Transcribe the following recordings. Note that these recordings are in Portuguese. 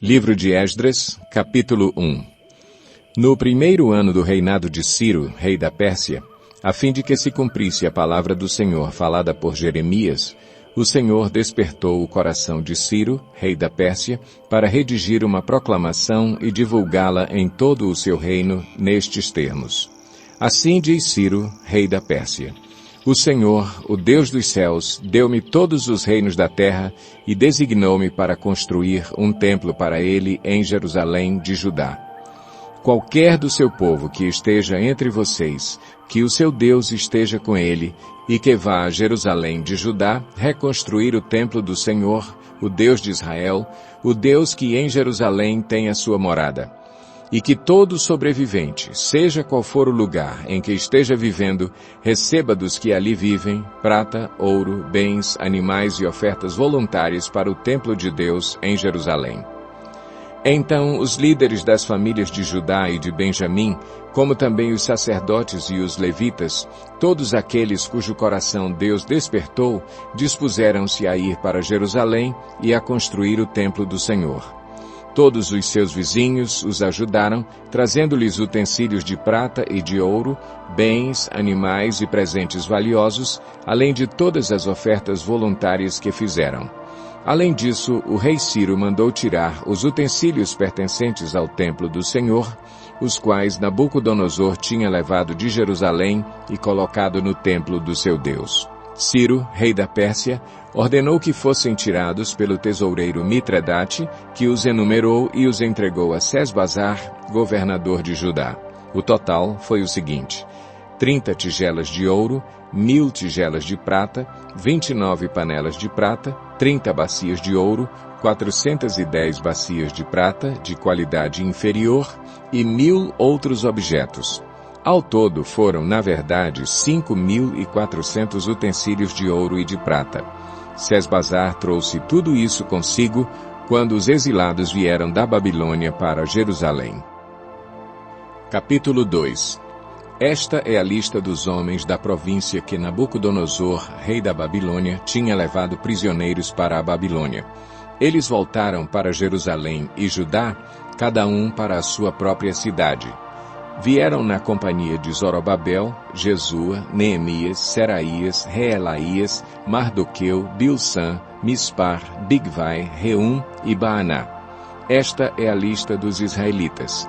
Livro de Esdras, capítulo 1. No primeiro ano do reinado de Ciro, rei da Pérsia, a fim de que se cumprisse a palavra do Senhor falada por Jeremias, o Senhor despertou o coração de Ciro, rei da Pérsia, para redigir uma proclamação e divulgá-la em todo o seu reino, nestes termos. Assim diz Ciro, rei da Pérsia: O Senhor, o Deus dos céus, deu-me todos os reinos da terra e designou-me para construir um templo para ele em Jerusalém de Judá. Qualquer do seu povo que esteja entre vocês, que o seu Deus esteja com ele, e que vá a Jerusalém de Judá reconstruir o templo do Senhor, o Deus de Israel, o Deus que em Jerusalém tem a sua morada. E que todo sobrevivente, seja qual for o lugar em que esteja vivendo, receba dos que ali vivem prata, ouro, bens, animais e ofertas voluntárias para o templo de Deus em Jerusalém. Então os líderes das famílias de Judá e de Benjamim, como também os sacerdotes e os levitas, todos aqueles cujo coração Deus despertou, dispuseram-se a ir para Jerusalém e a construir o templo do Senhor. Todos os seus vizinhos os ajudaram, trazendo-lhes utensílios de prata e de ouro, bens, animais e presentes valiosos, além de todas as ofertas voluntárias que fizeram. Além disso, o rei Ciro mandou tirar os utensílios pertencentes ao templo do Senhor, os quais Nabucodonosor tinha levado de Jerusalém e colocado no templo do seu Deus. Ciro, rei da Pérsia, ordenou que fossem tirados pelo tesoureiro Mitredate, que os enumerou e os entregou a Sesbazar, governador de Judá. O total foi o seguinte: 30 tigelas de ouro, 1000 tigelas de prata, 29 panelas de prata, 30 bacias de ouro, 410 bacias de prata de qualidade inferior e 1000 outros objetos. Ao todo foram, na verdade, 5.400 utensílios de ouro e de prata. Sesbazar trouxe tudo isso consigo quando os exilados vieram da Babilônia para Jerusalém. Capítulo 2. Esta é a lista dos homens da província que Nabucodonosor, rei da Babilônia, tinha levado prisioneiros para a Babilônia. Eles voltaram para Jerusalém e Judá, cada um para a sua própria cidade. Vieram na companhia de Zorobabel, Jesua, Neemias, Seraías, Reelaías, Mardoqueu, Bilsã, Mispar, Bigvai, Reum e Baaná. Esta é a lista dos israelitas.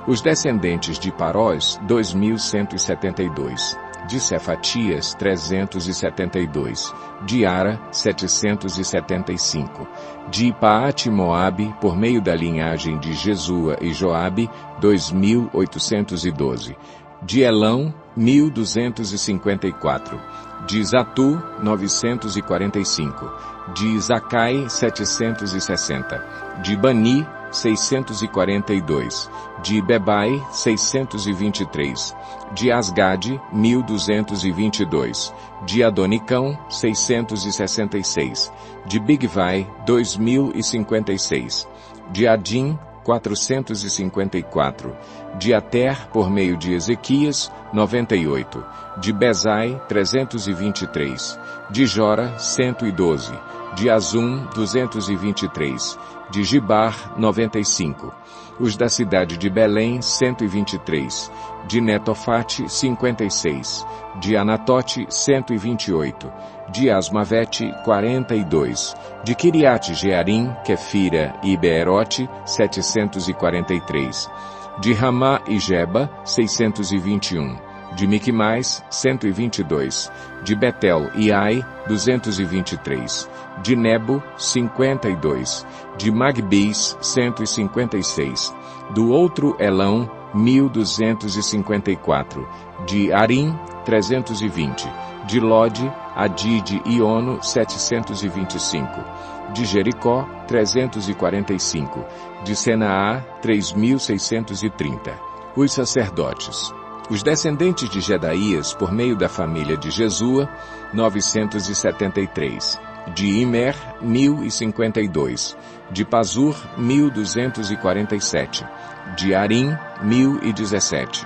Os descendentes de Parós, 2.172. De Cefatias, 372. De Ara, 775. De Paate-Moabe, por meio da linhagem de Jesua e Joabe, 2.812. De Elão, 1.254. De Zatu, 945. De Zacai, 760. De Bani, 642. De Bebai, 623. De Asgade, 1.222. De Adonicão, 666. De Bigvai, 2.056. De Adim, 454. De Ater, por meio de Ezequias, 98. De Bezai, 323. De Jora, 112. De Azum, 223. De Gibar, 95. Os da cidade de Belém, 123. De Netofate, 56. De Anatote, 128. De Asmavete, 42. De Kiriate-Jearim, Quefira e Beerote, 743. De Ramá e Geba, 621. De Miquimais, 122. De Betel e Ai, 223. De Nebo, 52. De Magbis, 156. Do outro Elão, 1.254. De Arim, 320. De Lode, Adide e Ono, 725. De Jericó, 345. De Senaá, 3.630. Os sacerdotes. Os descendentes de Jedaías, por meio da família de Jesua, 973. De Imer, 1.052. De Pazur, 1.247. De Arim, 1.017.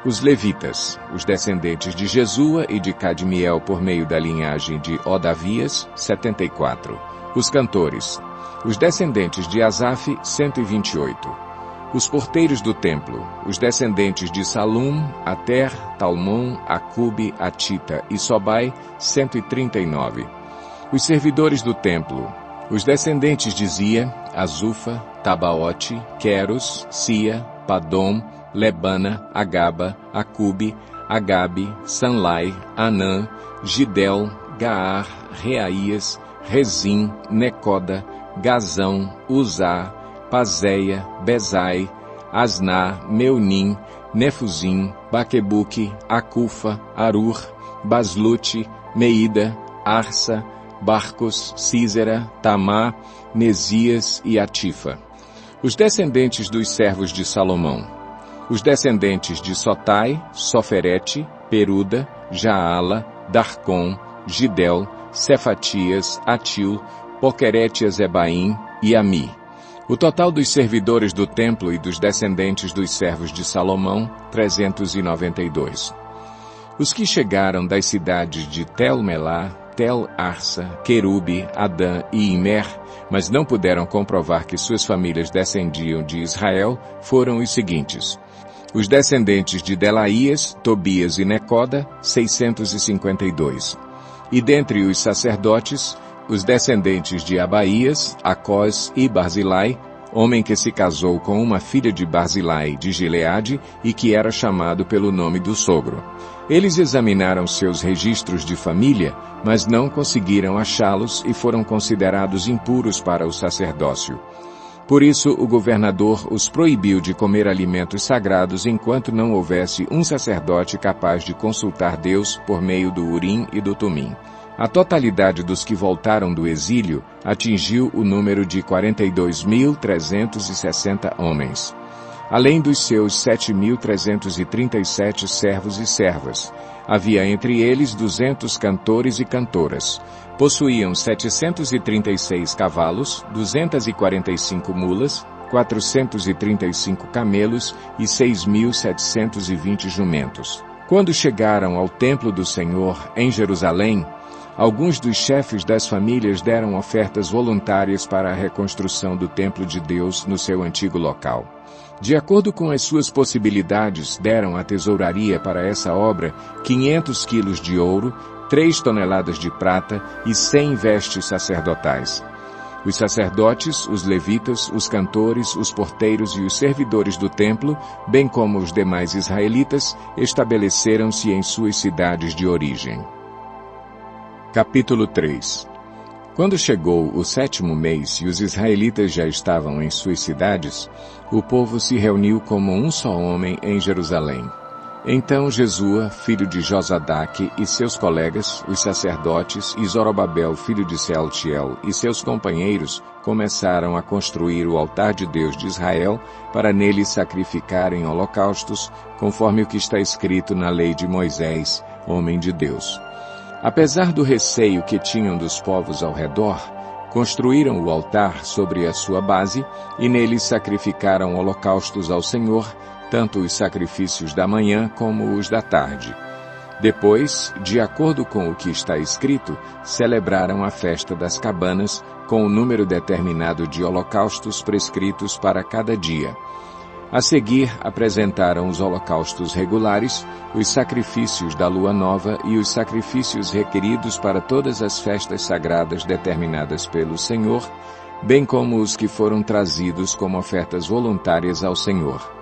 Os levitas, os descendentes de Jesua e de Cadmiel por meio da linhagem de Odavias, 74. Os cantores, Os descendentes de Asaf, 128. Os porteiros do templo, os descendentes de Salum, Ater, Talmon, Acube, Atita e Sobai, 139. Os servidores do templo, os descendentes de Zia, Azufa, Tabaote, Queros, Sia, Padom, Lebana, Agaba, Acube, Agabe, Sanlai, Anã, Gidel, Gaar, Reaías, Rezim, Necoda, Gazão, Uzá, Pazéia, Bezai, Asná, Meunim, Nefuzim, Baquebuque, Acufa, Arur, Baslute, Meida, Arsa, Barcos, Císera, Tamá, Mesias e Atifa. Os descendentes dos servos de Salomão. Os descendentes de Sotai, Soferete, Peruda, Jaala, Darcon, Gidel, Cefatias, Atil, Poquerete-Zebaim e Ami. O total dos servidores do templo e dos descendentes dos servos de Salomão, 392. Os que chegaram das cidades de Tel-Melá, Tel-Arsa, Querube, Adã e Imer, mas não puderam comprovar que suas famílias descendiam de Israel, foram os seguintes. Os descendentes de Delaías, Tobias e Necoda, 652. E dentre os sacerdotes, os descendentes de Abaías, Acós e Barzilai, homem que se casou com uma filha de Barzilai de Gileade e que era chamado pelo nome do sogro. Eles examinaram seus registros de família, mas não conseguiram achá-los e foram considerados impuros para o sacerdócio. Por isso, o governador os proibiu de comer alimentos sagrados enquanto não houvesse um sacerdote capaz de consultar Deus por meio do Urim e do Tumim. A totalidade dos que voltaram do exílio atingiu o número de 42.360 homens, além dos seus 7.337 servos e servas. Havia entre eles 200 cantores e cantoras. Possuíam 736 cavalos, 245 mulas, 435 camelos e 6.720 jumentos. Quando chegaram ao templo do Senhor, em Jerusalém, alguns dos chefes das famílias deram ofertas voluntárias para a reconstrução do templo de Deus no seu antigo local. De acordo com as suas possibilidades, deram à tesouraria para essa obra 500 quilos de ouro, 3 toneladas de prata e 100 vestes sacerdotais. Os sacerdotes, os levitas, os cantores, os porteiros e os servidores do templo, bem como os demais israelitas, estabeleceram-se em suas cidades de origem. Capítulo 3. Quando chegou o 7º mês e os israelitas já estavam em suas cidades, o povo se reuniu como um só homem em Jerusalém. Então Jesua, filho de Josadaque, e seus colegas, os sacerdotes, e Zorobabel, filho de Sealtiel, e seus companheiros, começaram a construir o altar de Deus de Israel para nele sacrificarem holocaustos, conforme o que está escrito na lei de Moisés, homem de Deus. Apesar do receio que tinham dos povos ao redor, construíram o altar sobre a sua base e nele sacrificaram holocaustos ao Senhor, tanto os sacrifícios da manhã como os da tarde. Depois, de acordo com o que está escrito, celebraram a festa das cabanas, com o número determinado de holocaustos prescritos para cada dia. A seguir, apresentaram os holocaustos regulares, os sacrifícios da lua nova e os sacrifícios requeridos para todas as festas sagradas determinadas pelo Senhor, bem como os que foram trazidos como ofertas voluntárias ao Senhor.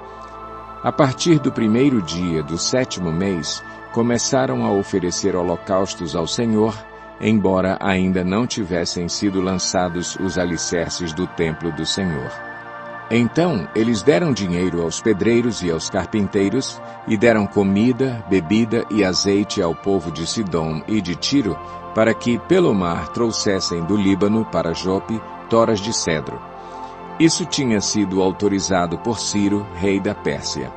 A partir do 1º dia do 7º mês, começaram a oferecer holocaustos ao Senhor, embora ainda não tivessem sido lançados os alicerces do templo do Senhor. Então eles deram dinheiro aos pedreiros e aos carpinteiros, e deram comida, bebida e azeite ao povo de Sidom e de Tiro, para que pelo mar trouxessem do Líbano para Jope toras de cedro. Isso tinha sido autorizado por Ciro, rei da Pérsia.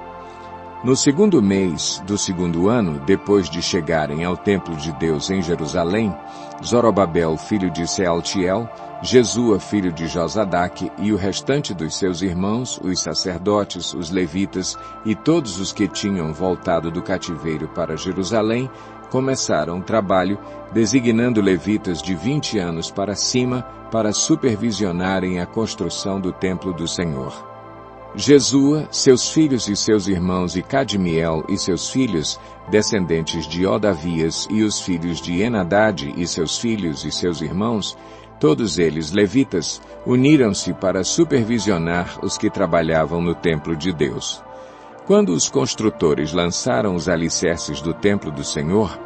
No 2º mês do 2º ano, depois de chegarem ao templo de Deus em Jerusalém, Zorobabel, filho de Sealtiel, Jesua, filho de Josadaque, e o restante dos seus irmãos, os sacerdotes, os levitas e todos os que tinham voltado do cativeiro para Jerusalém, começaram o trabalho, designando levitas de 20 anos para cima para supervisionarem a construção do templo do Senhor. Jesua, seus filhos e seus irmãos, e Cadmiel e seus filhos, descendentes de Odavias, e os filhos de Enadade e seus filhos e seus irmãos, todos eles levitas, uniram-se para supervisionar os que trabalhavam no templo de Deus. Quando os construtores lançaram os alicerces do templo do Senhor,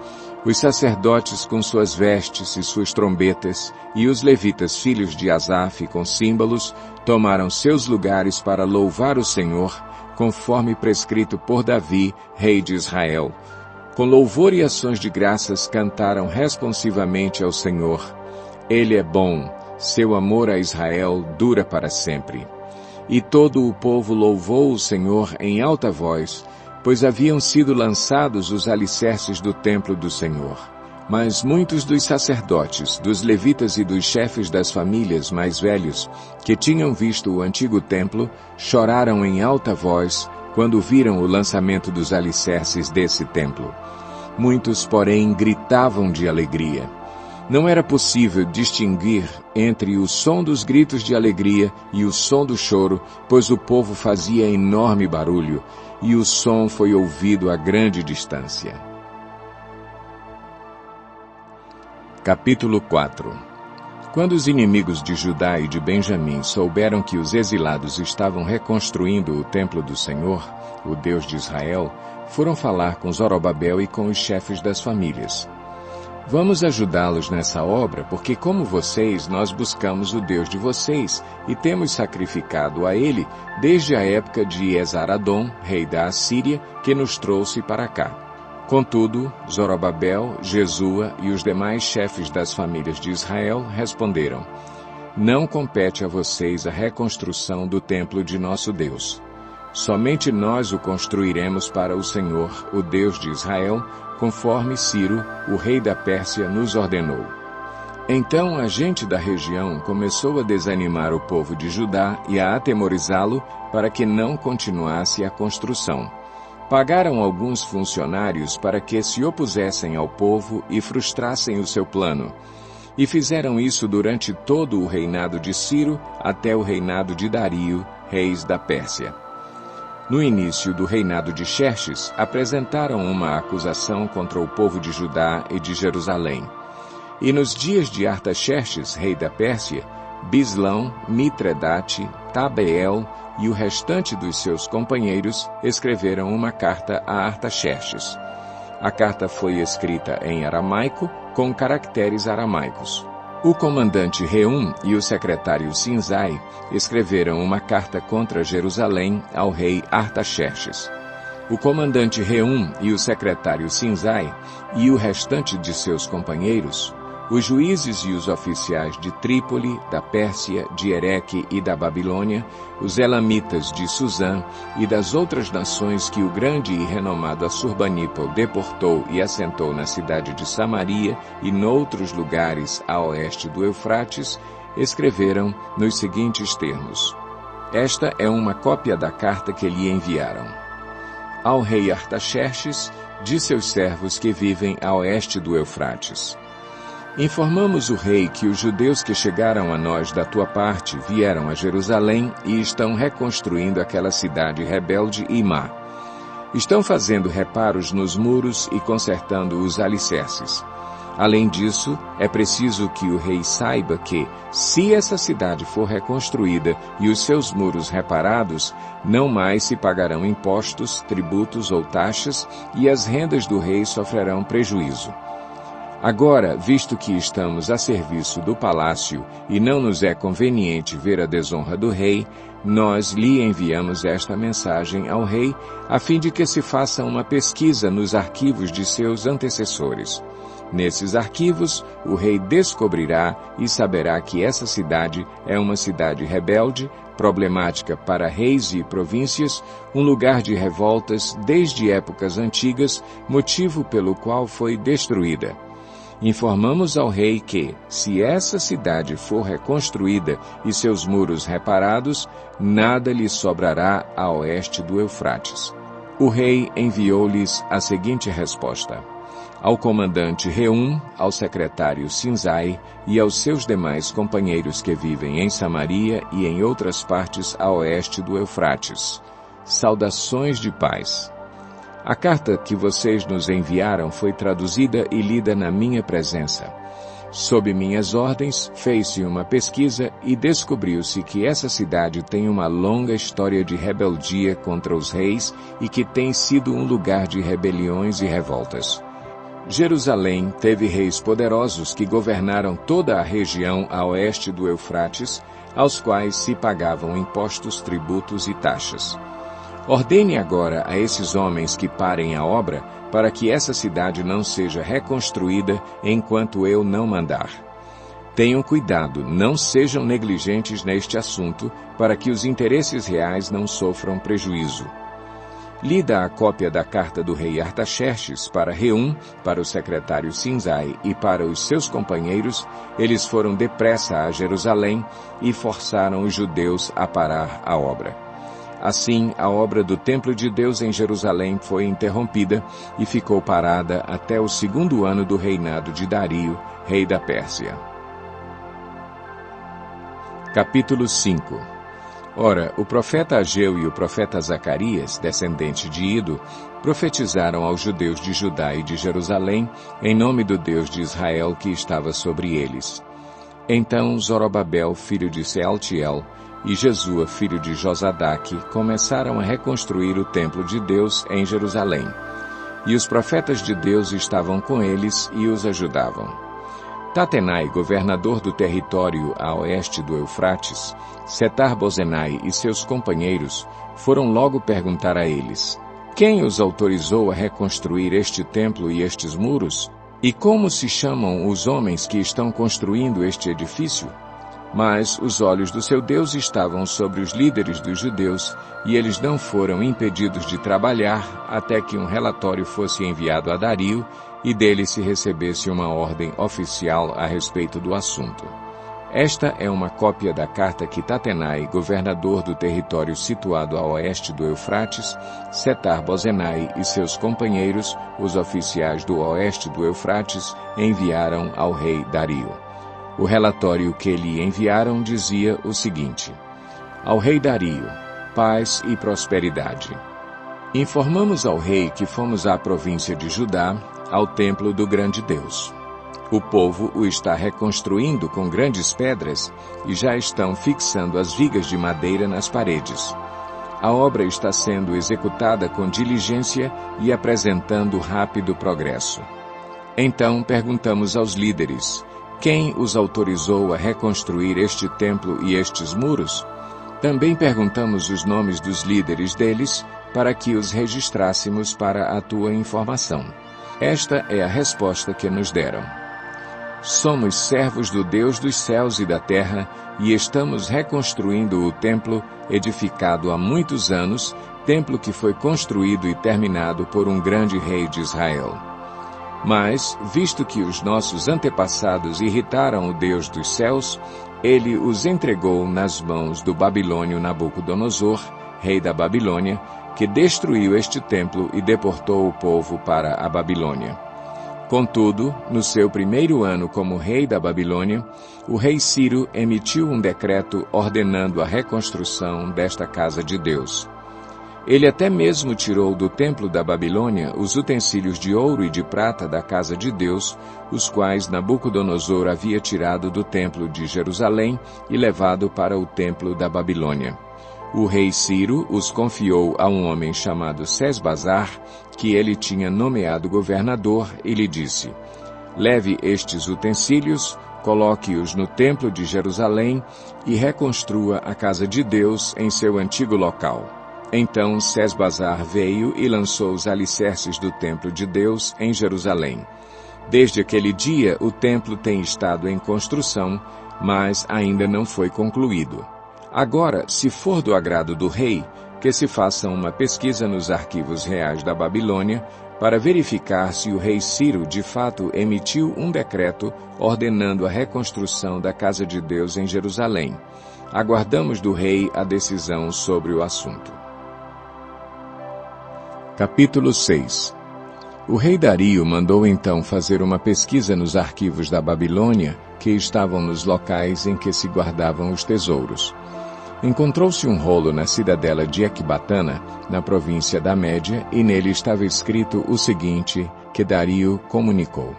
os sacerdotes com suas vestes e suas trombetas, e os levitas filhos de Asaf com símbolos, tomaram seus lugares para louvar o Senhor, conforme prescrito por Davi, rei de Israel. Com louvor e ações de graças cantaram responsivamente ao Senhor. Ele é bom, seu amor a Israel dura para sempre. E todo o povo louvou o Senhor em alta voz, pois haviam sido lançados os alicerces do templo do Senhor. Mas muitos dos sacerdotes, dos levitas e dos chefes das famílias mais velhos, que tinham visto o antigo templo, choraram em alta voz quando viram o lançamento dos alicerces desse templo. Muitos, porém, gritavam de alegria. Não era possível distinguir entre o som dos gritos de alegria e o som do choro, pois o povo fazia enorme barulho, e o som foi ouvido a grande distância. Capítulo 4. Quando os inimigos de Judá e de Benjamim souberam que os exilados estavam reconstruindo o templo do Senhor, o Deus de Israel, foram falar com Zorobabel e com os chefes das famílias. Vamos ajudá-los nessa obra, porque como vocês, nós buscamos o Deus de vocês e temos sacrificado a Ele desde a época de Esar-Adom, rei da Assíria, que nos trouxe para cá. Contudo, Zorobabel, Jesua e os demais chefes das famílias de Israel responderam: Não compete a vocês a reconstrução do templo de nosso Deus. Somente nós o construiremos para o Senhor, o Deus de Israel, conforme Ciro, o rei da Pérsia, nos ordenou. Então a gente da região começou a desanimar o povo de Judá e a atemorizá-lo para que não continuasse a construção. Pagaram alguns funcionários para que se opusessem ao povo e frustrassem o seu plano. E fizeram isso durante todo o reinado de Ciro até o reinado de Dario, reis da Pérsia. No início do reinado de Xerxes, apresentaram uma acusação contra o povo de Judá e de Jerusalém. E nos dias de Artaxerxes, rei da Pérsia, Bislão, Mitredate, Tabeel e o restante dos seus companheiros escreveram uma carta a Artaxerxes. A carta foi escrita em aramaico, com caracteres aramaicos. O comandante Reum e o secretário Sinzai escreveram uma carta contra Jerusalém ao rei Artaxerxes. O comandante Reum e o secretário Sinzai e o restante de seus companheiros, os juízes e os oficiais de Trípoli, da Pérsia, de Ereque e da Babilônia, os elamitas de Suzã e das outras nações que o grande e renomado Assurbanipal deportou e assentou na cidade de Samaria e noutros lugares a oeste do Eufrates, escreveram nos seguintes termos. Esta é uma cópia da carta que lhe enviaram. Ao rei Artaxerxes, de seus servos que vivem a oeste do Eufrates. Informamos o rei que os judeus que chegaram a nós da tua parte vieram a Jerusalém e estão reconstruindo aquela cidade rebelde e má. Estão fazendo reparos nos muros e consertando os alicerces. Além disso, é preciso que o rei saiba que, se essa cidade for reconstruída e os seus muros reparados, não mais se pagarão impostos, tributos ou taxas, e as rendas do rei sofrerão prejuízo. Agora, visto que estamos a serviço do palácio e não nos é conveniente ver a desonra do rei, nós lhe enviamos esta mensagem ao rei, a fim de que se faça uma pesquisa nos arquivos de seus antecessores. Nesses arquivos, o rei descobrirá e saberá que essa cidade é uma cidade rebelde, problemática para reis e províncias, um lugar de revoltas desde épocas antigas, motivo pelo qual foi destruída. Informamos ao rei que, se essa cidade for reconstruída e seus muros reparados, nada lhe sobrará a oeste do Eufrates. O rei enviou-lhes a seguinte resposta. ao comandante Reum, ao secretário Sinzai e aos seus demais companheiros que vivem em Samaria e em outras partes a oeste do Eufrates. Saudações de paz. A carta que vocês nos enviaram foi traduzida e lida na minha presença. Sob minhas ordens, fez-se uma pesquisa e descobriu-se que essa cidade tem uma longa história de rebeldia contra os reis e que tem sido um lugar de rebeliões e revoltas. Jerusalém teve reis poderosos que governaram toda a região a oeste do Eufrates, aos quais se pagavam impostos, tributos e taxas. Ordene agora a esses homens que parem a obra, para que essa cidade não seja reconstruída enquanto eu não mandar. Tenham cuidado, não sejam negligentes neste assunto, para que os interesses reais não sofram prejuízo. Lida a cópia da carta do rei Artaxerxes para Reum, para o secretário Sinzai e para os seus companheiros, eles foram depressa a Jerusalém e forçaram os judeus a parar a obra. Assim, a obra do Templo de Deus em Jerusalém foi interrompida e ficou parada até o 2º ano do reinado de Dario, rei da Pérsia. Capítulo 5. Ora, o profeta Ageu e o profeta Zacarias, descendente de Ido, profetizaram aos judeus de Judá e de Jerusalém, em nome do Deus de Israel que estava sobre eles. Então Zorobabel, filho de Sealtiel, e Jesua, filho de Josadaque, começaram a reconstruir o templo de Deus em Jerusalém. E os profetas de Deus estavam com eles e os ajudavam. Tatenai, governador do território a oeste do Eufrates, Setar-Bozenai e seus companheiros foram logo perguntar a eles: quem os autorizou a reconstruir este templo e estes muros? E como se chamam os homens que estão construindo este edifício? Mas os olhos do seu Deus estavam sobre os líderes dos judeus, e eles não foram impedidos de trabalhar até que um relatório fosse enviado a Dario e dele se recebesse uma ordem oficial a respeito do assunto. Esta é uma cópia da carta que Tatenai, governador do território situado a oeste do Eufrates, Setar-Bozenai e seus companheiros, os oficiais do oeste do Eufrates, enviaram ao rei Dario. O relatório que lhe enviaram dizia o seguinte: ao rei Dario, paz e prosperidade. Informamos ao rei que fomos à província de Judá, ao templo do grande Deus. O povo o está reconstruindo com grandes pedras e já estão fixando as vigas de madeira nas paredes. A obra está sendo executada com diligência e apresentando rápido progresso. Então perguntamos aos líderes: quem os autorizou a reconstruir este templo e estes muros? Também perguntamos os nomes dos líderes deles, para que os registrássemos para a tua informação. Esta é a resposta que nos deram. Somos servos do Deus dos céus e da terra, e estamos reconstruindo o templo, edificado há muitos anos, templo que foi construído e terminado por um grande rei de Israel. Mas, visto que os nossos antepassados irritaram o Deus dos céus, ele os entregou nas mãos do babilônio Nabucodonosor, rei da Babilônia, que destruiu este templo e deportou o povo para a Babilônia. Contudo, no seu 1º ano como rei da Babilônia, o rei Ciro emitiu um decreto ordenando a reconstrução desta casa de Deus. Ele até mesmo tirou do templo da Babilônia os utensílios de ouro e de prata da casa de Deus, os quais Nabucodonosor havia tirado do templo de Jerusalém e levado para o templo da Babilônia. O rei Ciro os confiou a um homem chamado Sesbazar, que ele tinha nomeado governador, e lhe disse: leve estes utensílios, coloque-os no templo de Jerusalém e reconstrua a casa de Deus em seu antigo local. Então Sesbazar veio e lançou os alicerces do templo de Deus em Jerusalém. Desde aquele dia o templo tem estado em construção, mas ainda não foi concluído. Agora, se for do agrado do rei, que se faça uma pesquisa nos arquivos reais da Babilônia, para verificar se o rei Ciro de fato emitiu um decreto ordenando a reconstrução da casa de Deus em Jerusalém. Aguardamos do rei a decisão sobre o assunto. Capítulo 6. O rei Dario mandou então fazer uma pesquisa nos arquivos da Babilônia, que estavam nos locais em que se guardavam os tesouros. Encontrou-se um rolo na cidadela de Ecbatana, na província da Média, e nele estava escrito o seguinte, que Dario comunicou.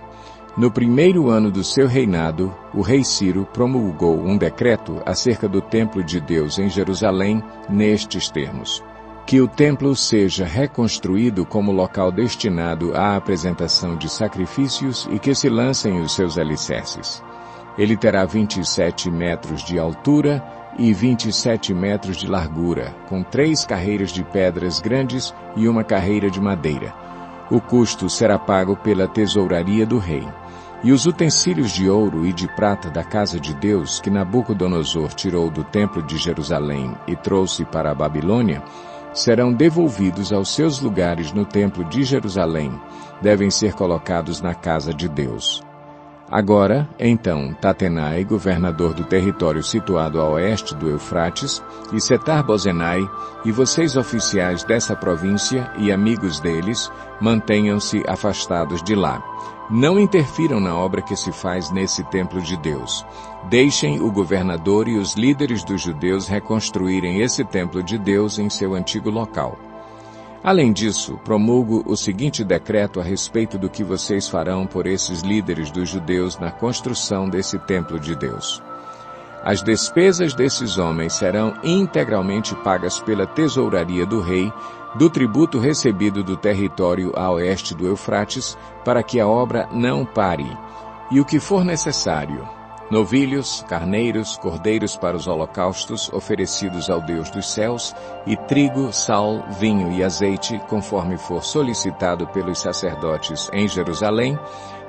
No primeiro ano do seu reinado, o rei Ciro promulgou um decreto acerca do templo de Deus em Jerusalém, nestes termos. Que o templo seja reconstruído como local destinado à apresentação de sacrifícios e que se lancem os seus alicerces. Ele terá 27 metros de altura e 27 metros de largura, com 3 carreiras de pedras grandes e uma carreira de madeira. O custo será pago pela tesouraria do rei. E os utensílios de ouro e de prata da casa de Deus que Nabucodonosor tirou do templo de Jerusalém e trouxe para a Babilônia, serão devolvidos aos seus lugares no templo de Jerusalém, devem ser colocados na casa de Deus. Agora, então, Tatenai, governador do território situado a oeste do Eufrates, e Setar-Bozenai, e vocês oficiais dessa província e amigos deles, mantenham-se afastados de lá. Não interfiram na obra que se faz nesse templo de Deus. Deixem o governador e os líderes dos judeus reconstruírem esse templo de Deus em seu antigo local. Além disso, promulgo o seguinte decreto a respeito do que vocês farão por esses líderes dos judeus na construção desse templo de Deus. As despesas desses homens serão integralmente pagas pela tesouraria do rei, do tributo recebido do território a oeste do Eufrates, para que a obra não pare. E o que for necessário, novilhos, carneiros, cordeiros para os holocaustos oferecidos ao Deus dos céus, e trigo, sal, vinho e azeite, conforme for solicitado pelos sacerdotes em Jerusalém,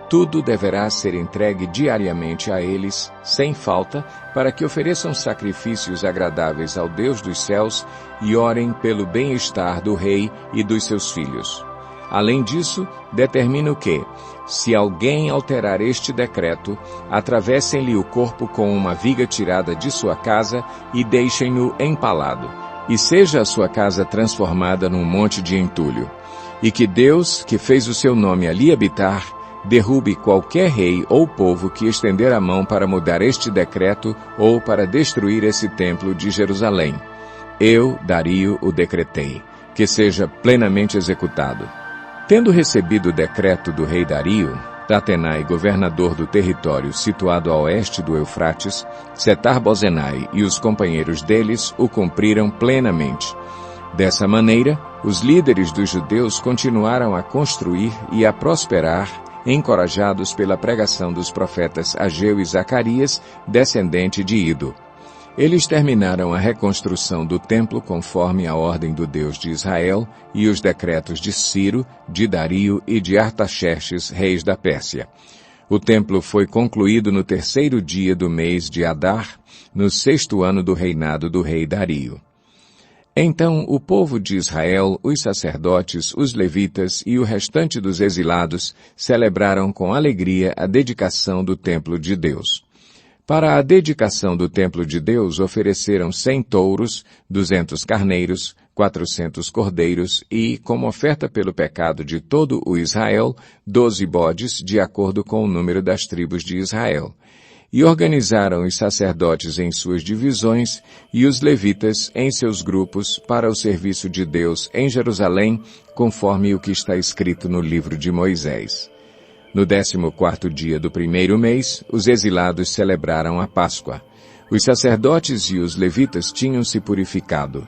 tudo deverá ser entregue diariamente a eles, sem falta, para que ofereçam sacrifícios agradáveis ao Deus dos céus e orem pelo bem-estar do rei e dos seus filhos. Além disso, determino que, se alguém alterar este decreto, atravessem-lhe o corpo com uma viga tirada de sua casa e deixem-no empalado, e seja a sua casa transformada num monte de entulho. E que Deus, que fez o seu nome ali habitar, derrube qualquer rei ou povo que estender a mão para mudar este decreto ou para destruir esse templo de Jerusalém. Eu, Dario, o decretei, que seja plenamente executado. Tendo recebido o decreto do rei Dario, Tatenai, governador do território situado a oeste do Eufrates, Setar-Bozenai e os companheiros deles o cumpriram plenamente. Dessa maneira, os líderes dos judeus continuaram a construir e a prosperar, encorajados pela pregação dos profetas Ageu e Zacarias, descendente de Ido. Eles terminaram a reconstrução do templo conforme a ordem do Deus de Israel e os decretos de Ciro, de Dario e de Artaxerxes, reis da Pérsia. O templo foi concluído no 3º dia do mês de Adar, no 6º ano do reinado do rei Dario. Então o povo de Israel, os sacerdotes, os levitas e o restante dos exilados celebraram com alegria a dedicação do templo de Deus. Para a dedicação do templo de Deus ofereceram 100 touros, 200 carneiros, 400 cordeiros e, como oferta pelo pecado de todo o Israel, 12 bodes, de acordo com o número das tribos de Israel. E organizaram os sacerdotes em suas divisões e os levitas em seus grupos para o serviço de Deus em Jerusalém, conforme o que está escrito no livro de Moisés. No 14º dia do primeiro mês, os exilados celebraram a Páscoa. Os sacerdotes e os levitas tinham se purificado.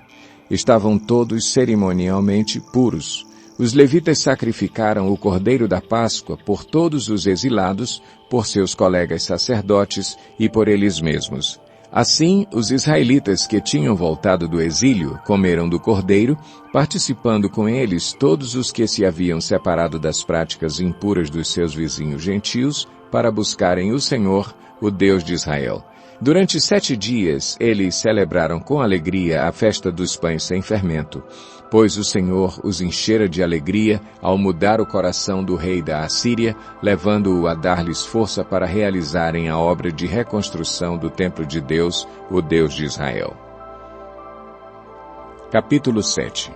Estavam todos cerimonialmente puros. Os levitas sacrificaram o cordeiro da Páscoa por todos os exilados, por seus colegas sacerdotes e por eles mesmos. Assim, os israelitas que tinham voltado do exílio comeram do cordeiro, participando com eles todos os que se haviam separado das práticas impuras dos seus vizinhos gentios para buscarem o Senhor, o Deus de Israel. Durante 7 dias, eles celebraram com alegria a festa dos pães sem fermento, pois o Senhor os enchera de alegria ao mudar o coração do rei da Assíria, levando-o a dar-lhes força para realizarem a obra de reconstrução do templo de Deus, o Deus de Israel. Capítulo 7.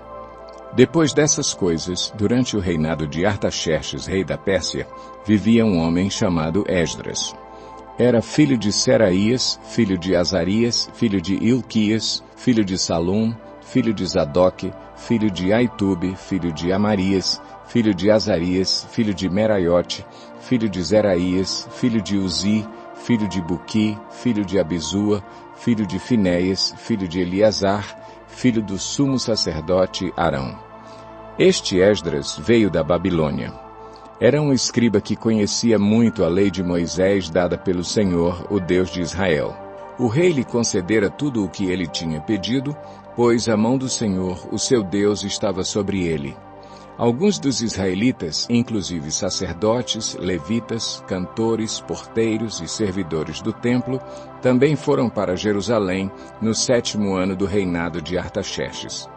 Depois dessas coisas, durante o reinado de Artaxerxes, rei da Pérsia, vivia um homem chamado Esdras. Era filho de Seraías, filho de Azarias, filho de Ilquias, filho de Salum, filho de Zadoque, filho de Aitube, filho de Amarias, filho de Azarias, filho de Meraiote, filho de Zeraías, filho de Uzi, filho de Buqui, filho de Abizua, filho de Finéias, filho de Eleazar, filho do sumo sacerdote Arão. Este Esdras veio da Babilônia. Era um escriba que conhecia muito a lei de Moisés dada pelo Senhor, o Deus de Israel. O rei lhe concedera tudo o que ele tinha pedido, pois a mão do Senhor, o seu Deus, estava sobre ele. Alguns dos israelitas, inclusive sacerdotes, levitas, cantores, porteiros e servidores do templo, também foram para Jerusalém no 7º ano do reinado de Artaxerxes.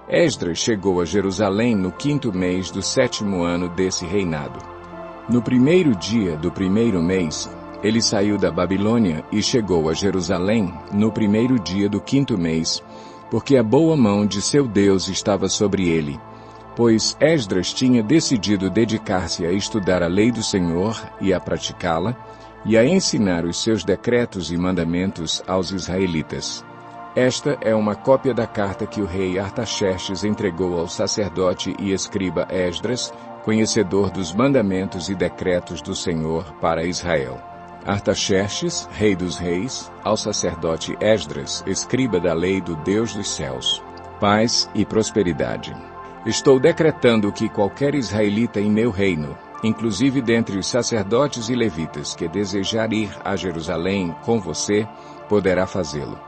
Esdras chegou a Jerusalém no 5º mês do 7º ano desse reinado. No 1º dia do 1º mês, ele saiu da Babilônia e chegou a Jerusalém no 1º dia do 5º mês, porque a boa mão de seu Deus estava sobre ele, pois Esdras tinha decidido dedicar-se a estudar a lei do Senhor e a praticá-la, e a ensinar os seus decretos e mandamentos aos israelitas. Esta é uma cópia da carta que o rei Artaxerxes entregou ao sacerdote e escriba Esdras, conhecedor dos mandamentos e decretos do Senhor para Israel. Artaxerxes, rei dos reis, ao sacerdote Esdras, escriba da lei do Deus dos céus. Paz e prosperidade. Estou decretando que qualquer israelita em meu reino, inclusive dentre os sacerdotes e levitas, que desejar ir a Jerusalém com você, poderá fazê-lo.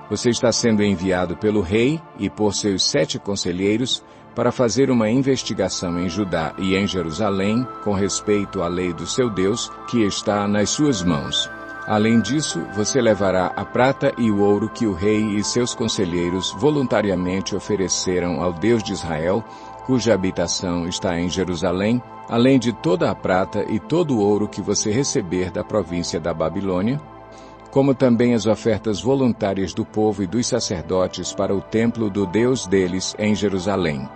Você está sendo enviado pelo rei e por seus 7 conselheiros para fazer uma investigação em Judá e em Jerusalém com respeito à lei do seu Deus, que está nas suas mãos. Além disso, você levará a prata e o ouro que o rei e seus conselheiros voluntariamente ofereceram ao Deus de Israel, cuja habitação está em Jerusalém, além de toda a prata e todo o ouro que você receber da província da Babilônia, como também as ofertas voluntárias do povo e dos sacerdotes para o templo do Deus deles em Jerusalém.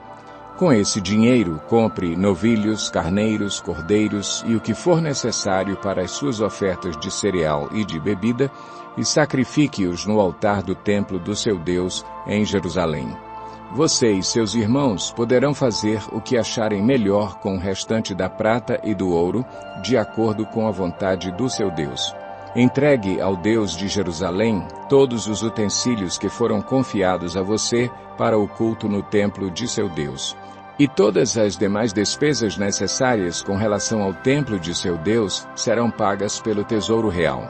Com esse dinheiro, compre novilhos, carneiros, cordeiros e o que for necessário para as suas ofertas de cereal e de bebida, e sacrifique-os no altar do templo do seu Deus em Jerusalém. Você e seus irmãos poderão fazer o que acharem melhor com o restante da prata e do ouro, de acordo com a vontade do seu Deus. Entregue ao Deus de Jerusalém todos os utensílios que foram confiados a você para o culto no templo de seu Deus. E todas as demais despesas necessárias com relação ao templo de seu Deus serão pagas pelo tesouro real.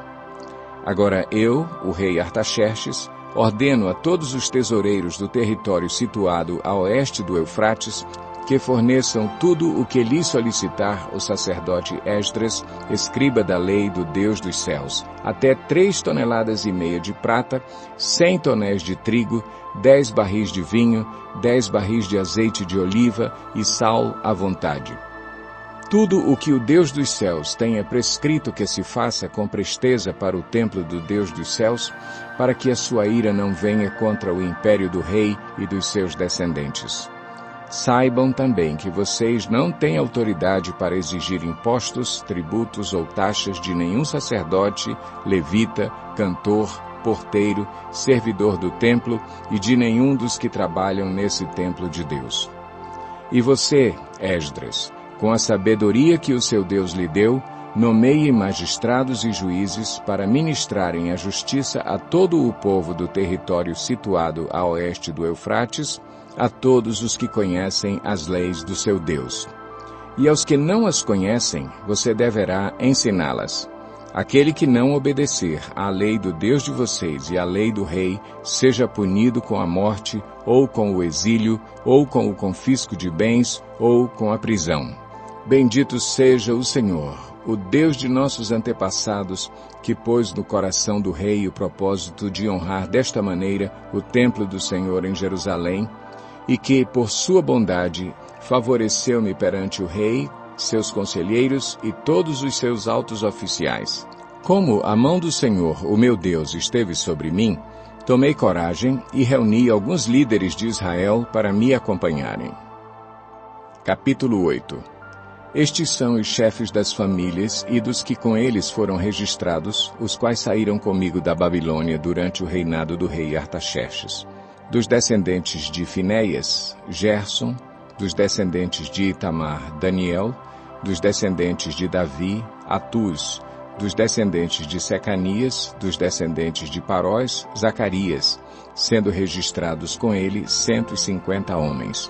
Agora eu, o rei Artaxerxes, ordeno a todos os tesoureiros do território situado a oeste do Eufrates que forneçam tudo o que lhe solicitar o sacerdote Esdras, escriba da lei do Deus dos céus, até 3,5 toneladas de prata, 100 tonéis de trigo, 10 barris de vinho, 10 barris de azeite de oliva e sal à vontade. Tudo o que o Deus dos céus tenha prescrito que se faça com presteza para o templo do Deus dos céus, para que a sua ira não venha contra o império do rei e dos seus descendentes. Saibam também que vocês não têm autoridade para exigir impostos, tributos ou taxas de nenhum sacerdote, levita, cantor, porteiro, servidor do templo e de nenhum dos que trabalham nesse templo de Deus. E você, Esdras, com a sabedoria que o seu Deus lhe deu, nomeie magistrados e juízes para ministrarem a justiça a todo o povo do território situado a oeste do Eufrates, a todos os que conhecem as leis do seu Deus. E aos que não as conhecem, você deverá ensiná-las. Aquele que não obedecer à lei do Deus de vocês e à lei do rei, seja punido com a morte, ou com o exílio, ou com o confisco de bens, ou com a prisão. Bendito seja o Senhor, o Deus de nossos antepassados, que pôs no coração do rei o propósito de honrar desta maneira o templo do Senhor em Jerusalém, e que, por sua bondade, favoreceu-me perante o rei, seus conselheiros e todos os seus altos oficiais. Como a mão do Senhor, o meu Deus, esteve sobre mim, Tomei coragem e reuni alguns líderes de Israel para me acompanharem. Capítulo 8. Estes são os chefes das famílias e dos que com eles foram registrados, os quais saíram comigo da Babilônia durante o reinado do rei Artaxerxes. Dos descendentes de Finéias, Gerson; dos descendentes de Itamar, Daniel; dos descendentes de Davi, Atuz; dos descendentes de Secanias; dos descendentes de Parós, Zacarias, sendo registrados com ele 150 homens.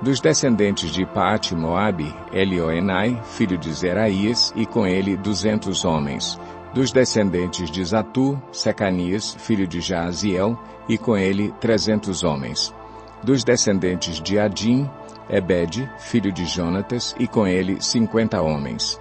Dos descendentes de Paate-Moabe, Elioenai, filho de Zeraías, e com ele 200 homens. Dos descendentes de Zatu, Secanias, filho de Jaaziel, e com ele 300 homens. Dos descendentes de Adim, Ebede, filho de Jonatas, e com ele 50 homens.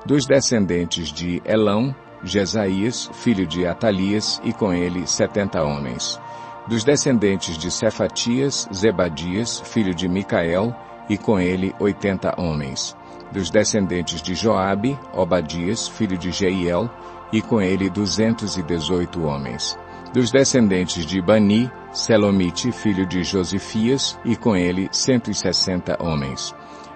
Dos descendentes de Elão, Jesaías, filho de Atalias, e com ele 70 homens. Dos descendentes de Cefatias, Zebadias, filho de Micael, e com ele 80 homens. Dos descendentes de Joabe, Obadias, filho de Jeiel, e com ele 218 homens. Dos descendentes de Bani, Selomite, filho de Josifias, e com ele 160 homens.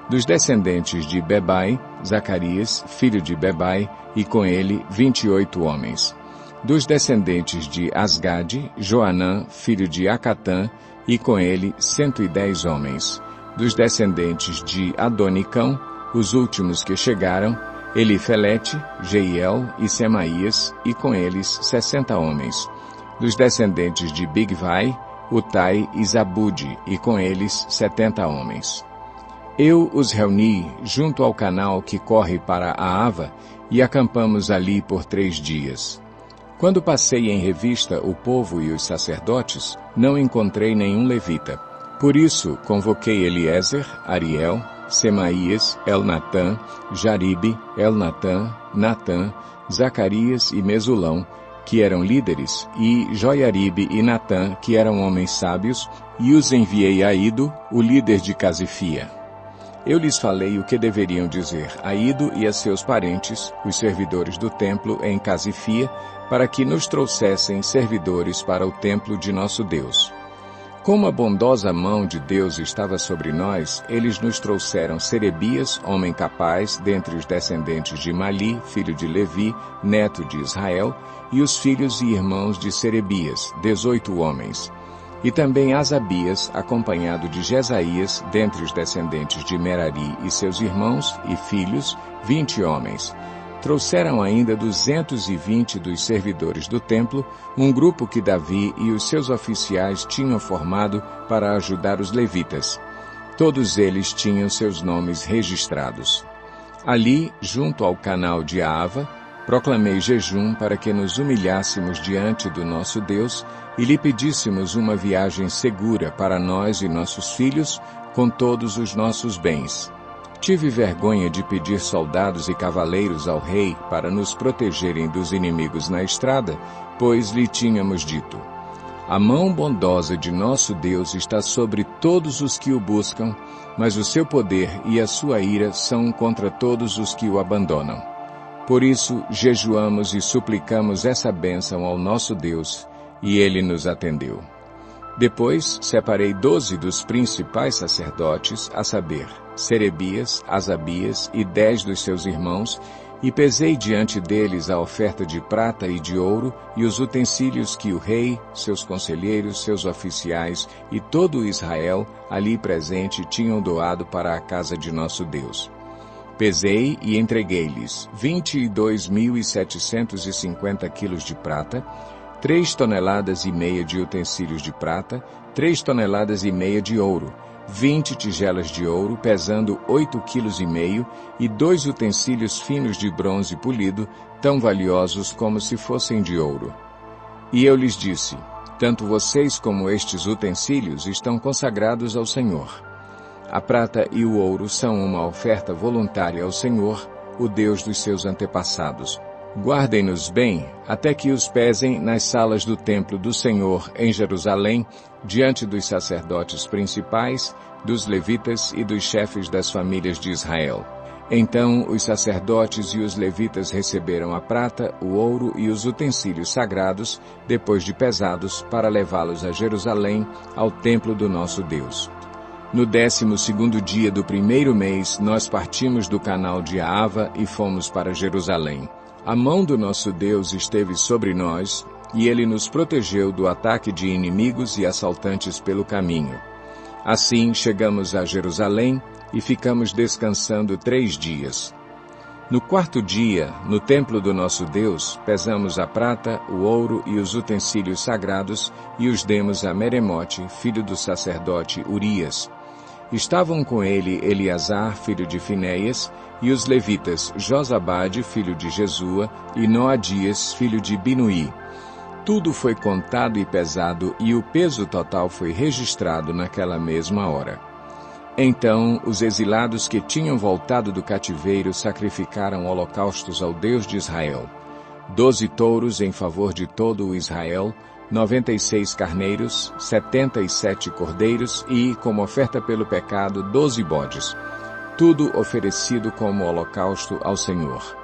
Dos descendentes de Bebai, Zacarias, filho de Bebai, e com ele 28 homens. Dos descendentes de Asgade, Joanã, filho de Acatã, e com ele 110 homens. Dos descendentes de Adonicão, os últimos que chegaram, Elifelete, Jeiel e Semaías, e com eles 60 homens. Dos descendentes de Bigvai, Utai e Zabude, e com eles 70 homens. Eu os reuni junto ao canal que corre para a Ava, e acampamos ali por 3 dias. Quando passei em revista o povo e os sacerdotes, não encontrei nenhum levita. Por isso, convoquei Eliezer, Ariel, Semaías, Elnatã, Jaribe, Elnatã, Natã, Zacarias e Mesulão, que eram líderes, e Joiaribe e Natã, que eram homens sábios, e os enviei a Ido, o líder de Casifia. Eu lhes falei o que deveriam dizer a Ido e a seus parentes, os servidores do templo em Casifia, para que nos trouxessem servidores para o templo de nosso Deus. Como a bondosa mão de Deus estava sobre nós, eles nos trouxeram Serebias, homem capaz, dentre os descendentes de Mali, filho de Levi, neto de Israel, e os filhos e irmãos de Serebias, 18 homens. E também Asabias, acompanhado de Jesaías, dentre os descendentes de Merari e seus irmãos e filhos, 20 homens. Trouxeram ainda 220 dos servidores do templo, um grupo que Davi e os seus oficiais tinham formado para ajudar os levitas. Todos eles tinham seus nomes registrados. Ali, junto ao canal de Ava, proclamei jejum para que nos humilhássemos diante do nosso Deus e lhe pedíssemos uma viagem segura para nós e nossos filhos, com todos os nossos bens. Tive vergonha de pedir soldados e cavaleiros ao rei para nos protegerem dos inimigos na estrada, pois lhe tínhamos dito: a mão bondosa de nosso Deus está sobre todos os que o buscam, mas o seu poder e a sua ira são contra todos os que o abandonam. Por isso, jejuamos e suplicamos essa bênção ao nosso Deus, e ele nos atendeu. Depois, separei 12 dos principais sacerdotes, a saber, Serebias, Asabias e 10 dos seus irmãos, e pesei diante deles a oferta de prata e de ouro e os utensílios que o rei, seus conselheiros, seus oficiais e todo o Israel ali presente tinham doado para a casa de nosso Deus. Pesei e entreguei-lhes 22.750 quilos de prata, 3 toneladas e meia de utensílios de prata, 3 toneladas e meia de ouro, 20 tigelas de ouro, pesando 8,5 quilos, e 2 utensílios finos de bronze polido, tão valiosos como se fossem de ouro. E eu lhes disse: tanto vocês como estes utensílios estão consagrados ao Senhor. A prata e o ouro são uma oferta voluntária ao Senhor, o Deus dos seus antepassados. Guardem-nos bem, até que os pesem nas salas do templo do Senhor em Jerusalém, diante dos sacerdotes principais, dos levitas e dos chefes das famílias de Israel. Então os sacerdotes e os levitas receberam a prata, o ouro e os utensílios sagrados, depois de pesados, para levá-los a Jerusalém, ao templo do nosso Deus. No 12º dia do primeiro mês, nós partimos do canal de Ahava e fomos para Jerusalém. A mão do nosso Deus esteve sobre nós, e Ele nos protegeu do ataque de inimigos e assaltantes pelo caminho. Assim, chegamos a Jerusalém e ficamos descansando 3 dias. No 4º dia, no templo do nosso Deus, pesamos a prata, o ouro e os utensílios sagrados e os demos a Meremote, filho do sacerdote Urias. Estavam com ele Eleazar, filho de Finéias, e os levitas Josabade, filho de Jesua, e Noadias, filho de Binuí. Tudo foi contado e pesado, e o peso total foi registrado naquela mesma hora. Então, os exilados que tinham voltado do cativeiro sacrificaram holocaustos ao Deus de Israel. 12 touros em favor de todo o Israel, 96 carneiros, 77 cordeiros e, como oferta pelo pecado, 12 bodes. Tudo oferecido como holocausto ao Senhor.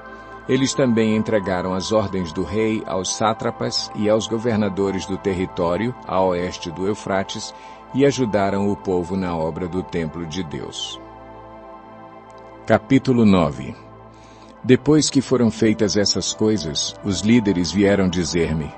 Eles também entregaram as ordens do rei aos sátrapas e aos governadores do território, a oeste do Eufrates, e ajudaram o povo na obra do templo de Deus. Capítulo 9. Depois que foram feitas essas coisas, os líderes vieram dizer-me: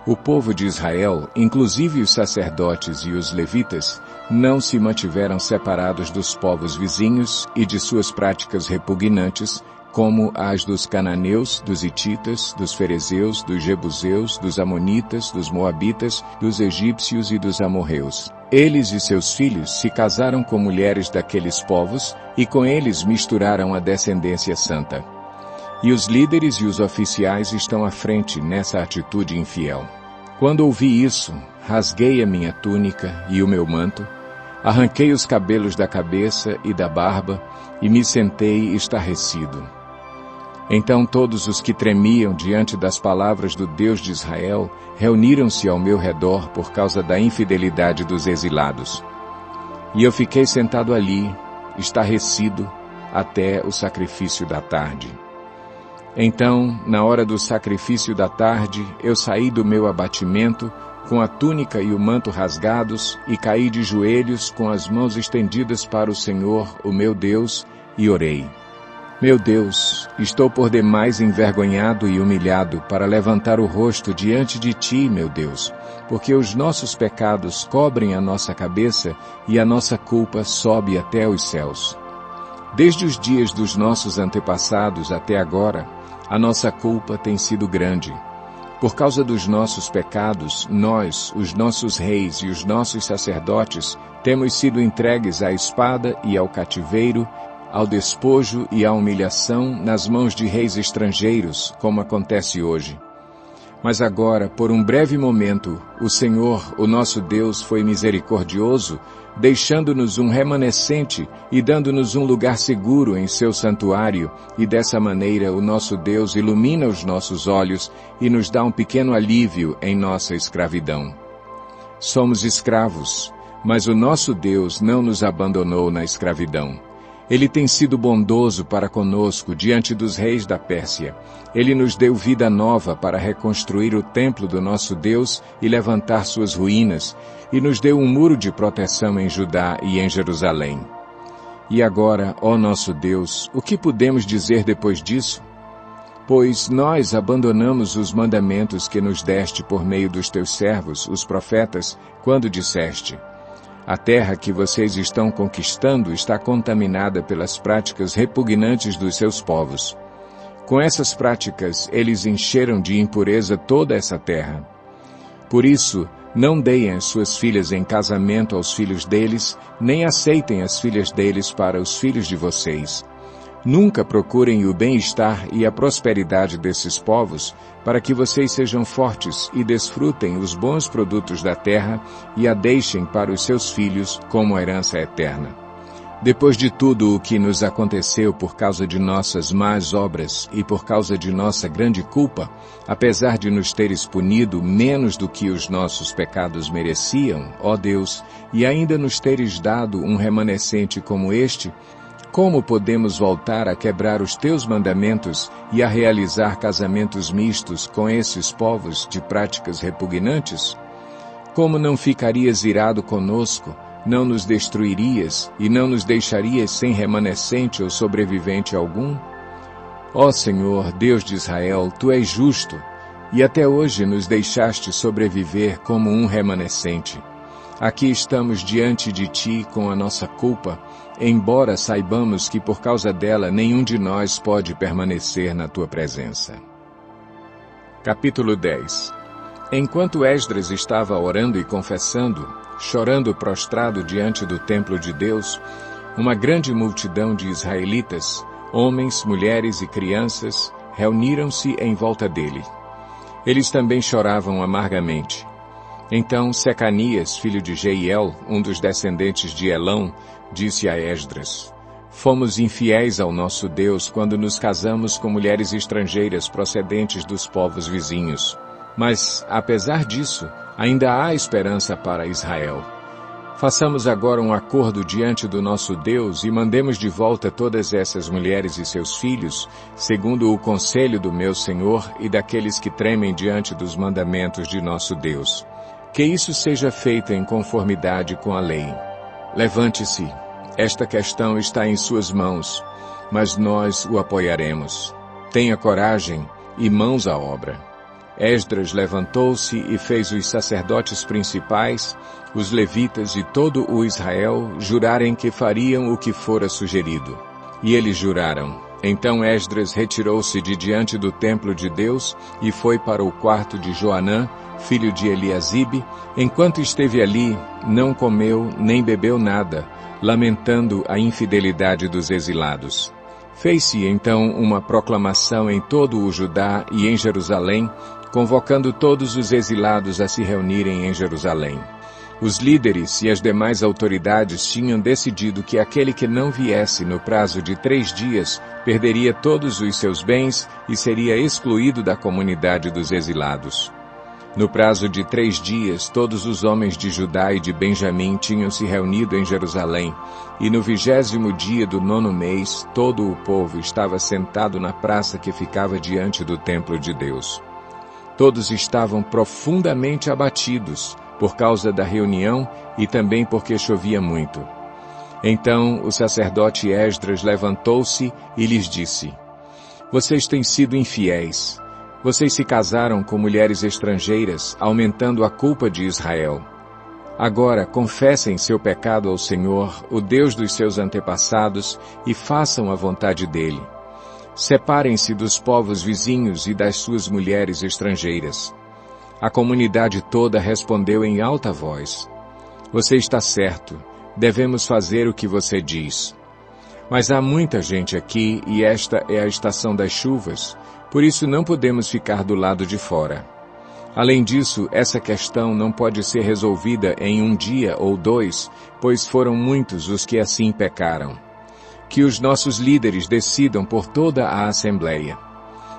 o povo de Israel, inclusive os sacerdotes e os levitas, não se mantiveram separados dos povos vizinhos e de suas práticas repugnantes, como as dos cananeus, dos hititas, dos ferezeus, dos jebuseus, dos amonitas, dos moabitas, dos egípcios e dos amorreus. Eles e seus filhos se casaram com mulheres daqueles povos e com eles misturaram a descendência santa. E os líderes e os oficiais estão à frente nessa atitude infiel. Quando ouvi isso, rasguei a minha túnica e o meu manto, arranquei os cabelos da cabeça e da barba e me sentei estarrecido. Então todos os que tremiam diante das palavras do Deus de Israel reuniram-se ao meu redor por causa da infidelidade dos exilados. E eu fiquei sentado ali, estarrecido, até o sacrifício da tarde. Então, na hora do sacrifício da tarde, eu saí do meu abatimento, com a túnica e o manto rasgados, e caí de joelhos com as mãos estendidas para o Senhor, o meu Deus, e orei. Meu Deus, estou por demais envergonhado e humilhado para levantar o rosto diante de Ti, meu Deus, porque os nossos pecados cobrem a nossa cabeça e a nossa culpa sobe até os céus. Desde os dias dos nossos antepassados até agora, a nossa culpa tem sido grande. Por causa dos nossos pecados, nós, os nossos reis e os nossos sacerdotes, temos sido entregues à espada e ao cativeiro, ao despojo e à humilhação nas mãos de reis estrangeiros, como acontece hoje. Mas agora, por um breve momento, o Senhor, o nosso Deus, foi misericordioso, deixando-nos um remanescente e dando-nos um lugar seguro em seu santuário, e dessa maneira o nosso Deus ilumina os nossos olhos e nos dá um pequeno alívio em nossa escravidão. Somos escravos, mas o nosso Deus não nos abandonou na escravidão. Ele tem sido bondoso para conosco diante dos reis da Pérsia. Ele nos deu vida nova para reconstruir o templo do nosso Deus e levantar suas ruínas, e nos deu um muro de proteção em Judá e em Jerusalém. E agora, ó nosso Deus, o que podemos dizer depois disso? Pois nós abandonamos os mandamentos que nos deste por meio dos teus servos, os profetas, quando disseste: a terra que vocês estão conquistando está contaminada pelas práticas repugnantes dos seus povos. Com essas práticas, eles encheram de impureza toda essa terra. Por isso, não deem as suas filhas em casamento aos filhos deles, nem aceitem as filhas deles para os filhos de vocês. Nunca procurem o bem-estar e a prosperidade desses povos, para que vocês sejam fortes e desfrutem os bons produtos da terra e a deixem para os seus filhos como herança eterna. Depois de tudo o que nos aconteceu por causa de nossas más obras e por causa de nossa grande culpa, apesar de nos teres punido menos do que os nossos pecados mereciam, ó Deus, e ainda nos teres dado um remanescente como este, Como podemos voltar a quebrar os teus mandamentos e a realizar casamentos mistos com esses povos de práticas repugnantes? Como não ficarias irado conosco, não nos destruirias e não nos deixarias sem remanescente ou sobrevivente algum? Ó Senhor, Deus de Israel, Tu és justo, e até hoje nos deixaste sobreviver como um remanescente. Aqui estamos diante de Ti com a nossa culpa, embora saibamos que por causa dela nenhum de nós pode permanecer na Tua presença. Capítulo 10. Enquanto Esdras estava orando e confessando, chorando prostrado diante do templo de Deus, uma grande multidão de israelitas, homens, mulheres e crianças, reuniram-se em volta dele. Eles também choravam amargamente. Então Secanias, filho de Jeiel, um dos descendentes de Elão, disse a Esdras: Fomos infiéis ao nosso Deus quando nos casamos com mulheres estrangeiras procedentes dos povos vizinhos. Mas, apesar disso, ainda há esperança para Israel. Façamos agora um acordo diante do nosso Deus e mandemos de volta todas essas mulheres e seus filhos, segundo o conselho do meu Senhor e daqueles que tremem diante dos mandamentos de nosso Deus. Que isso seja feito em conformidade com a lei. Levante-se, esta questão está em suas mãos, mas nós o apoiaremos. Tenha coragem e mãos à obra. Esdras levantou-se e fez os sacerdotes principais, os levitas e todo o Israel jurarem que fariam o que fora sugerido. E eles juraram. Então Esdras retirou-se de diante do templo de Deus e foi para o quarto de Joanã, filho de Eliasibe. Enquanto esteve ali, não comeu nem bebeu nada, lamentando a infidelidade dos exilados. Fez-se então uma proclamação em todo o Judá e em Jerusalém, convocando todos os exilados a se reunirem em Jerusalém. Os líderes e as demais autoridades tinham decidido que aquele que não viesse no prazo de 3 dias perderia todos os seus bens e seria excluído da comunidade dos exilados. No prazo de 3 dias, todos os homens de Judá e de Benjamim tinham se reunido em Jerusalém, e no 20º dia do 9º mês, todo o povo estava sentado na praça que ficava diante do templo de Deus. Todos estavam profundamente abatidos por causa da reunião e também porque chovia muito. Então o sacerdote Esdras levantou-se e lhes disse: Vocês têm sido infiéis. Vocês se casaram com mulheres estrangeiras, aumentando a culpa de Israel. Agora confessem seu pecado ao Senhor, o Deus dos seus antepassados, e façam a vontade dele. Separem-se dos povos vizinhos e das suas mulheres estrangeiras. A comunidade toda respondeu em alta voz: Você está certo, devemos fazer o que você diz. Mas há muita gente aqui e esta é a estação das chuvas, por isso não podemos ficar do lado de fora. Além disso, essa questão não pode ser resolvida em 1 dia ou 2, pois foram muitos os que assim pecaram. Que os nossos líderes decidam por toda a Assembleia.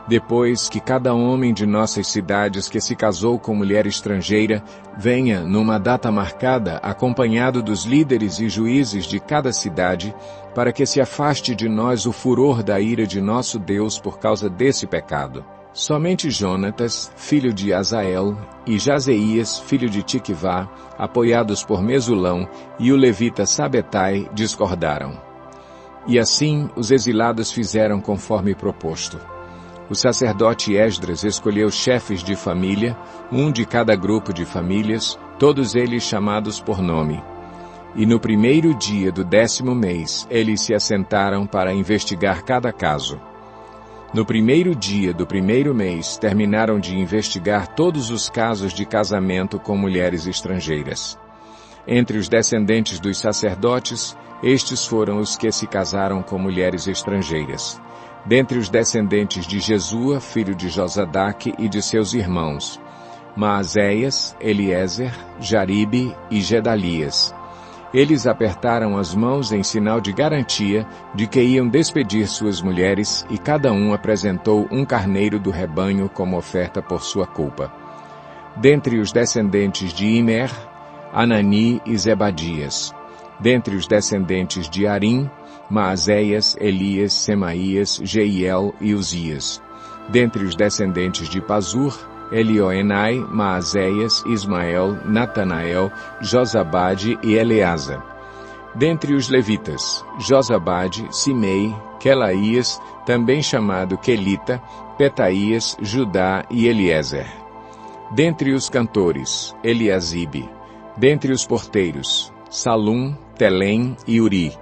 Depois que cada homem de nossas cidades que se casou com mulher estrangeira venha numa data marcada acompanhado dos líderes e juízes de cada cidade, para que se afaste de nós o furor da ira de nosso Deus por causa desse pecado. Somente Jonatas, filho de Azael, e Jazeías, filho de Tiquivá, apoiados por Mesulão, e o levita Sabetai discordaram. E assim os exilados fizeram conforme proposto. O sacerdote Esdras escolheu chefes de família, um de cada grupo de famílias, todos eles chamados por nome. E no 1º dia do 10º mês, eles se assentaram para investigar cada caso. No 1º dia do 1º mês, terminaram de investigar todos os casos de casamento com mulheres estrangeiras. Entre os descendentes dos sacerdotes, estes foram os que se casaram com mulheres estrangeiras. Dentre os descendentes de Jesua, filho de Josadaque e de seus irmãos, Maazéias, Eliezer, Jaribe e Gedalias. Eles apertaram as mãos em sinal de garantia de que iam despedir suas mulheres e cada um apresentou um carneiro do rebanho como oferta por sua culpa. Dentre os descendentes de Imer, Anani e Zebadias. Dentre os descendentes de Arim, Maazéias, Elias, Semaías, Jeiel e Uzias. Dentre os descendentes de Pazur, Elioenai, Maazéias, Ismael, Natanael, Josabade e Eleasa. Dentre os levitas, Josabade, Simei, Quelaías, também chamado Quelita, Petaías, Judá e Eliezer. Dentre os cantores, Eliasibe. Dentre os porteiros, Salum, Telém e Uri.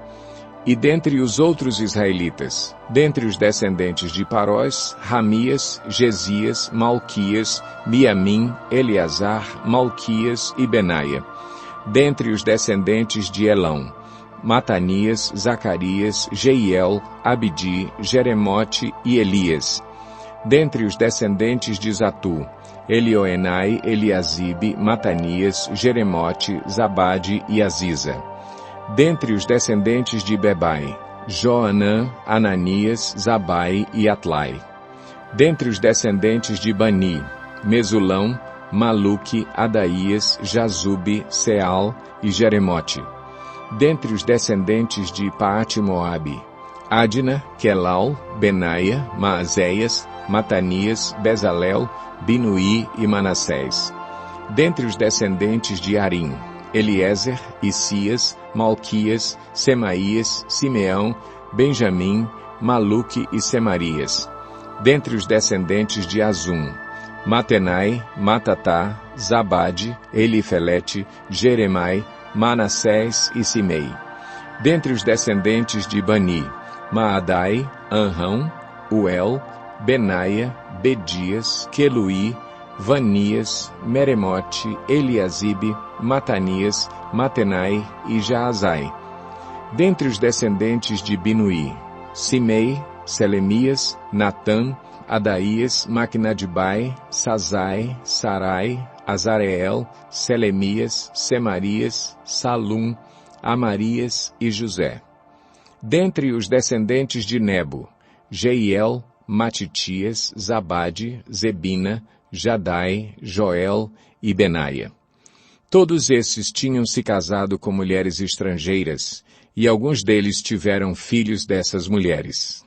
E dentre os outros israelitas, dentre os descendentes de Parós, Ramias, Gesias, Malquias, Miamim, Eleazar, Malquias e Benaia. Dentre os descendentes de Elão, Matanias, Zacarias, Jeiel, Abdi, Jeremote e Elias. Dentre os descendentes de Zatu, Elioenai, Eliasibe, Matanias, Jeremote, Zabade e Aziza. Dentre os descendentes de Bebai, Joanã, Ananias, Zabai e Atlai. Dentre os descendentes de Bani, Mesulão, Maluque, Adaías, Jazube, Seal e Jeremote. Dentre os descendentes de Paate-Moabe, Adna, Quelal, Benaia, Maazéias, Matanias, Bezalel, Binuí e Manassés. Dentre os descendentes de Arim, Eliezer, Isias, Malquias, Semaías, Simeão, Benjamim, Maluque e Semarias. Dentre os descendentes de Azum, Matenai, Matatá, Zabade, Elifelete, Jeremai, Manassés e Simei. Dentre os descendentes de Bani, Maadai, Anrão, Uel, Benaia, Bedias, Queluí, Vanias, Meremote, Eliasibe, Matanias, Matenai e Jaazai. Dentre os descendentes de Binuí, Simei, Selemias, Natã, Adaías, Maquinadibai, Sazai, Sarai, Azareel, Selemias, Semarias, Salum, Amarias e José. Dentre os descendentes de Nebo, Jeiel, Matitias, Zabade, Zebina, Jadai, Joel e Benaia. Todos esses tinham se casado com mulheres estrangeiras, e alguns deles tiveram filhos dessas mulheres.